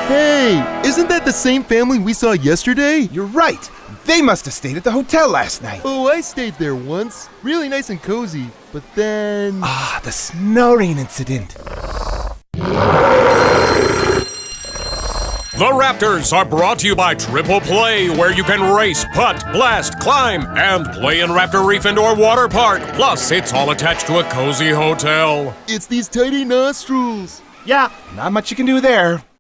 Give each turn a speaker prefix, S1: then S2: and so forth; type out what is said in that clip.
S1: Hey, isn't that the same family we saw yesterday?
S2: You're right. They must have stayed at the hotel last night.
S1: Oh, I stayed there once. Really nice and cozy. But then...
S2: Ah, the snow rain incident.
S3: The Raptors are brought to you by Triple Play, where you can race, putt, blast, climb, and play in Raptor Reef Indoor Water Park. Plus, it's all attached to a cozy hotel.
S1: It's these tiny nostrils.
S2: Yeah, not much you can do there.